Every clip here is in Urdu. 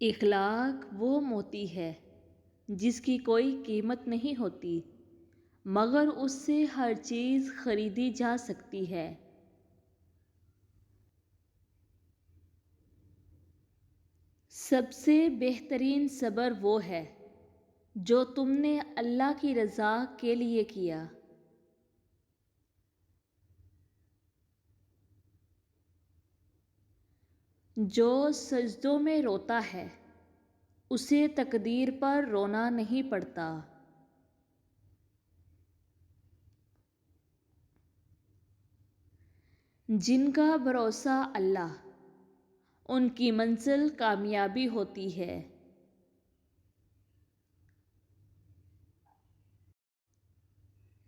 اخلاق وہ موتی ہے جس کی کوئی قیمت نہیں ہوتی مگر اس سے ہر چیز خریدی جا سکتی ہے۔ سب سے بہترین صبر وہ ہے جو تم نے اللہ کی رضا کے لیے کیا۔ جو سجدوں میں روتا ہے اسے تقدیر پر رونا نہیں پڑتا۔ جن کا بھروسہ اللہ، ان کی منزل کامیابی ہوتی ہے۔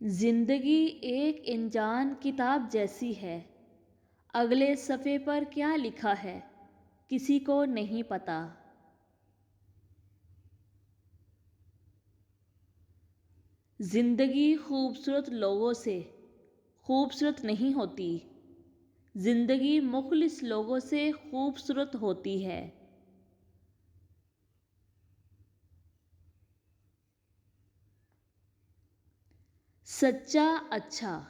زندگی ایک انجان کتاب جیسی ہے، اگلے صفحے پر کیا لکھا ہے کسی کو نہیں پتا۔ زندگی خوبصورت لوگوں سے خوبصورت نہیں ہوتی، زندگی مخلص لوگوں سے خوبصورت ہوتی ہے۔ سچا، اچھا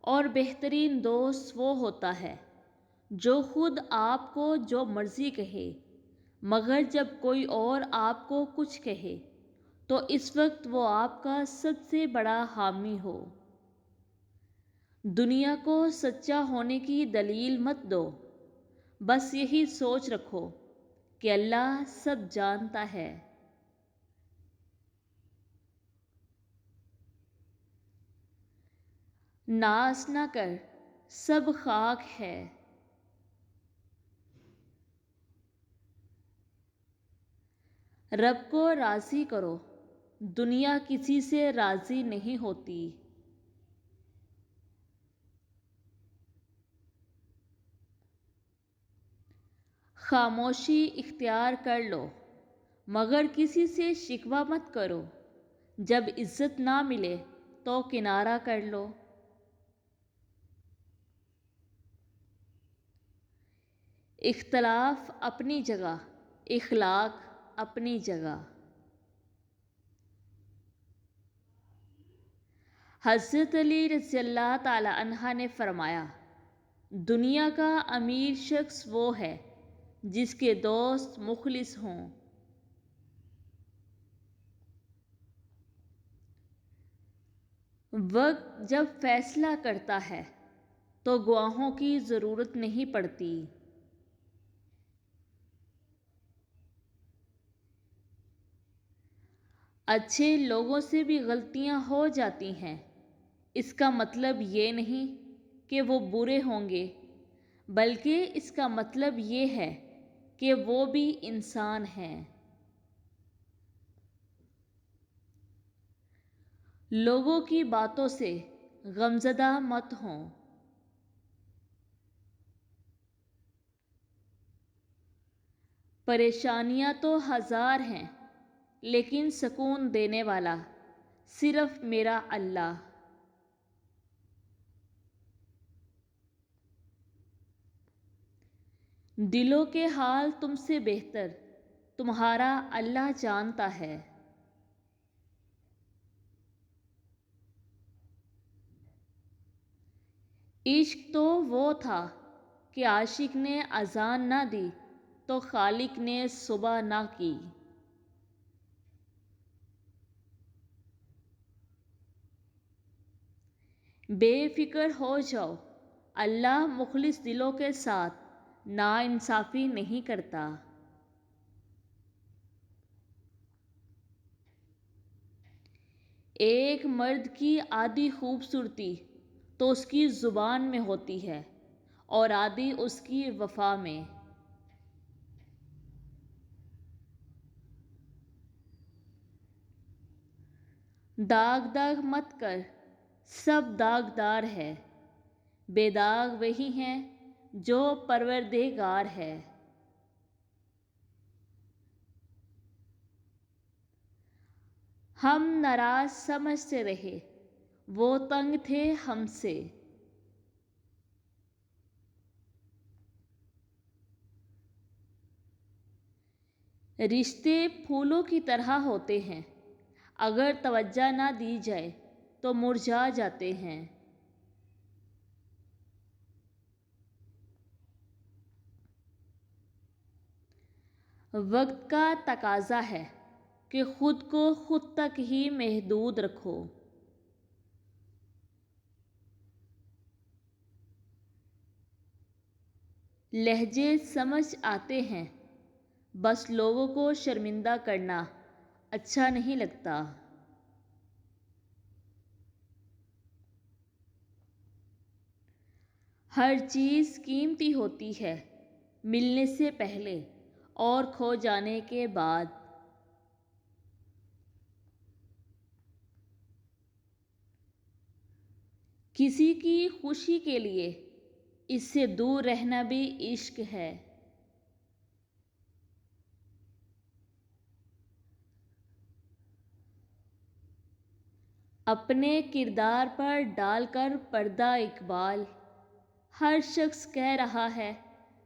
اور بہترین دوست وہ ہوتا ہے جو خود آپ کو جو مرضی کہے، مگر جب کوئی اور آپ کو کچھ کہے تو اس وقت وہ آپ کا سب سے بڑا حامی ہو۔ دنیا کو سچا ہونے کی دلیل مت دو، بس یہی سوچ رکھو کہ اللہ سب جانتا ہے۔ ناز نہ کر، سب خاک ہے۔ رب کو راضی کرو، دنیا کسی سے راضی نہیں ہوتی۔ خاموشی اختیار کر لو مگر کسی سے شکوہ مت کرو، جب عزت نہ ملے تو کنارہ کر لو۔ اختلاف اپنی جگہ، اخلاق اپنی جگہ۔ حضرت علی رضی اللہ تعالی عنہ نے فرمایا، دنیا کا امیر شخص وہ ہے جس کے دوست مخلص ہوں۔ وقت جب فیصلہ کرتا ہے تو گواہوں کی ضرورت نہیں پڑتی۔ اچھے لوگوں سے بھی غلطیاں ہو جاتی ہیں، اس کا مطلب یہ نہیں کہ وہ برے ہوں گے، بلکہ اس کا مطلب یہ ہے کہ وہ بھی انسان ہیں۔ لوگوں کی باتوں سے غمزدہ مت ہوں۔ پریشانیاں تو ہزار ہیں لیکن سکون دینے والا صرف میرا اللہ۔ دلوں کے حال تم سے بہتر تمہارا اللہ جانتا ہے۔ عشق تو وہ تھا کہ عاشق نے اذان نہ دی تو خالق نے صبح نہ کی۔ بے فکر ہو جاؤ، اللہ مخلص دلوں کے ساتھ ناانصافی نہیں کرتا۔ ایک مرد کی آدھی خوبصورتی تو اس کی زبان میں ہوتی ہے اور آدھی اس کی وفا میں۔ داغ داغ مت کر، سب داغدار ہے، بے داغ وہی ہیں جو پروردگار ہے۔ ہم ناراض سمجھتے رہے، وہ تنگ تھے ہم سے۔ رشتے پھولوں کی طرح ہوتے ہیں، اگر توجہ نہ دی جائے تو مرجھا جاتے ہیں۔ وقت کا تقاضا ہے کہ خود کو خود تک ہی محدود رکھو۔ لہجے سمجھ آتے ہیں، بس لوگوں کو شرمندہ کرنا اچھا نہیں لگتا۔ ہر چیز قیمتی ہوتی ہے، ملنے سے پہلے اور کھو جانے کے بعد۔ کسی کی خوشی کے لیے اس سے دور رہنا بھی عشق ہے۔ اپنے کردار پر ڈال کر پردہ اقبال، ہر شخص کہہ رہا ہے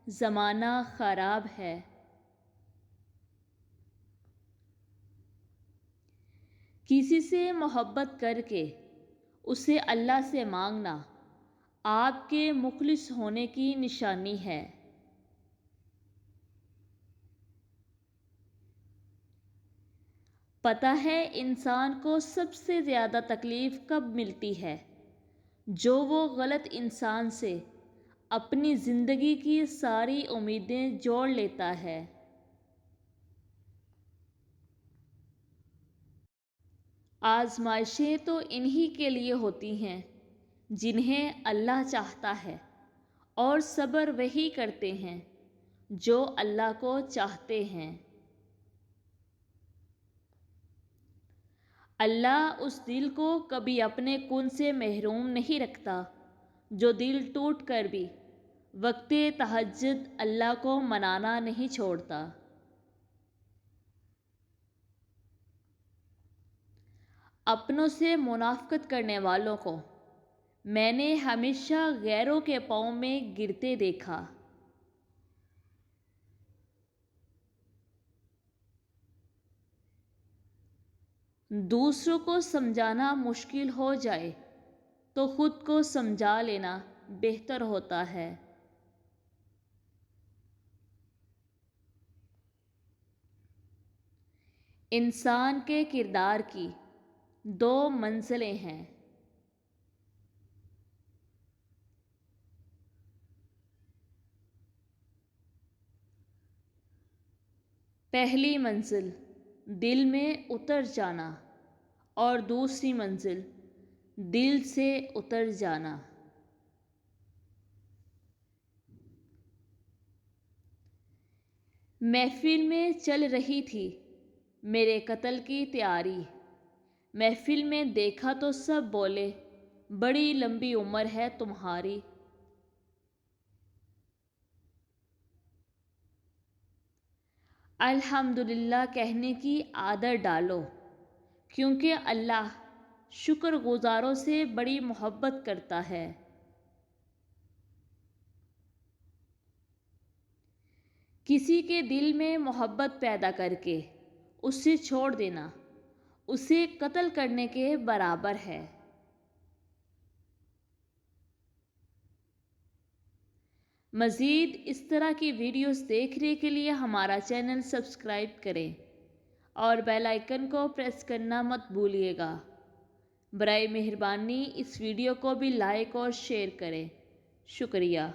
زمانہ خراب ہے۔ کسی سے محبت کر کے اسے اللہ سے مانگنا آپ کے مخلص ہونے کی نشانی ہے۔ پتہ ہے انسان کو سب سے زیادہ تکلیف کب ملتی ہے؟ جو وہ غلط انسان سے اپنی زندگی کی ساری امیدیں جوڑ لیتا ہے۔ آزمائشیں تو انہی کے لیے ہوتی ہیں جنہیں اللہ چاہتا ہے، اور صبر وہی کرتے ہیں جو اللہ کو چاہتے ہیں۔ اللہ اس دل کو کبھی اپنے کن سے محروم نہیں رکھتا جو دل ٹوٹ کر بھی وقت تہجد اللہ کو منانا نہیں چھوڑتا۔ اپنوں سے منافقت کرنے والوں کو میں نے ہمیشہ غیروں کے پاؤں میں گرتے دیکھا۔ دوسروں کو سمجھانا مشکل ہو جائے تو خود کو سمجھا لینا بہتر ہوتا ہے۔ انسان کے کردار کی دو منزلیں ہیں۔ پہلی منزل دل میں اتر جانا، اور دوسری منزل دل سے اتر جانا۔ محفل میں چل رہی تھی میرے قتل کی تیاری، محفل میں دیکھا تو سب بولے بڑی لمبی عمر ہے تمہاری۔ الحمدللہ کہنے کی عادت ڈالو، کیونکہ اللہ شکر گزاروں سے بڑی محبت کرتا ہے۔ کسی کے دل میں محبت پیدا کر کے اسے چھوڑ دینا اسے قتل کرنے کے برابر ہے۔ مزید اس طرح کی ویڈیوز دیکھنے کے لیے ہمارا چینل سبسکرائب کریں اور بیل آئیکن کو پریس کرنا مت بھولیے گا۔ برائے مہربانی اس ویڈیو کو بھی لائک اور شیئر کریں۔ شکریہ۔